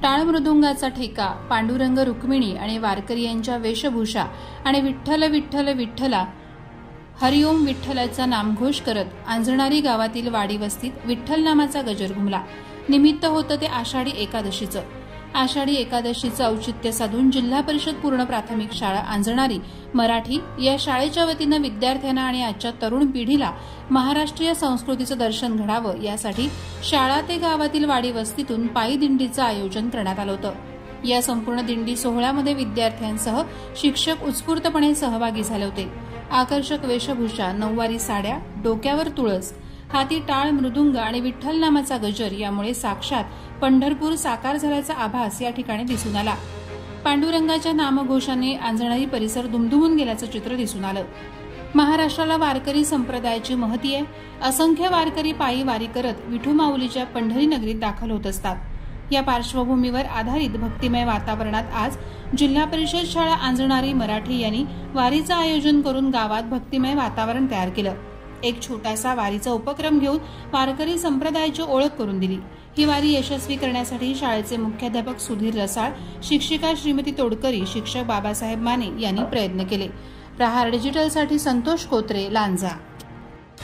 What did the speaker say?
टाळ मृदुंगाचा ठेका, पांडुरंग रुक्मिणी आणि वारकरी यांच्या वेशभूषा आणि विठ्ठल विठ्ठल विठ्ठला हरिओम विठ्ठलाचा नामघोष करत आंजणारी गावातील वाडी वस्तीत विठ्ठल नामाचा गजर घुमला। निमित्त होतं ते आषाढी एकादशीचं। आषाढी एकादशीचं औचित्य साधून जिल्हा परिषद पूर्ण प्राथमिक शाळा आंजणारी मराठी या शाळेच्या वतीनं विद्यार्थ्यांना आणि आजच्या तरुण पिढीला महाराष्ट्रीय संस्कृतीचं दर्शन घडावं यासाठी शाळा ते गावातील वाडी वस्तीतून पायी दिंडीचं आयोजन करण्यात आलं होतं। या संपूर्ण दिंडी सोहळ्यामध्ये विद्यार्थ्यांसह शिक्षक उत्स्फूर्तपणे सहभागी झाले होते। आकर्षक वेशभूषा, नऊवारी साड्या, डोक्यावर तुळस, हाती टाळ मृदुंग आणि विठ्ठल नामाचा गजर यामुळे साक्षात पंढरपूर साकार झाल्याचा आभास या ठिकाणी दिसून आला। पांडुरंगाच्या नामघोषाने आंजणारी परिसर दुमदुमून गेल्याचं चित्र दिसून आलं। महाराष्ट्राला वारकरी संप्रदायाची महती आहे। असंख्य वारकरी पायी वारी करत विठू माऊलीच्या पंढरी नगरीत दाखल होत असतात। या पार्श्वभूमीवर आधारित भक्तिमय वातावरणात आज जिल्हा परिषद शाळा आंजणारी मराठी यांनी वारीचं आयोजन करून गावात भक्तिमय वातावरण तयार केलं। एक छोटासा वारीचा उपक्रम घेऊन वारकरी संप्रदायाची ओळख करून दिली। ही वारी यशस्वी करण्यासाठी शाळेचे मुख्याध्यापक सुधीर रसाळ, शिक्षिका श्रीमती तोडकरी, शिक्षक बाबासाहेब माने यांनी प्रयत्न केले। प्रहार डिजिटलसाठी संतोष कोत्रे, लांजा।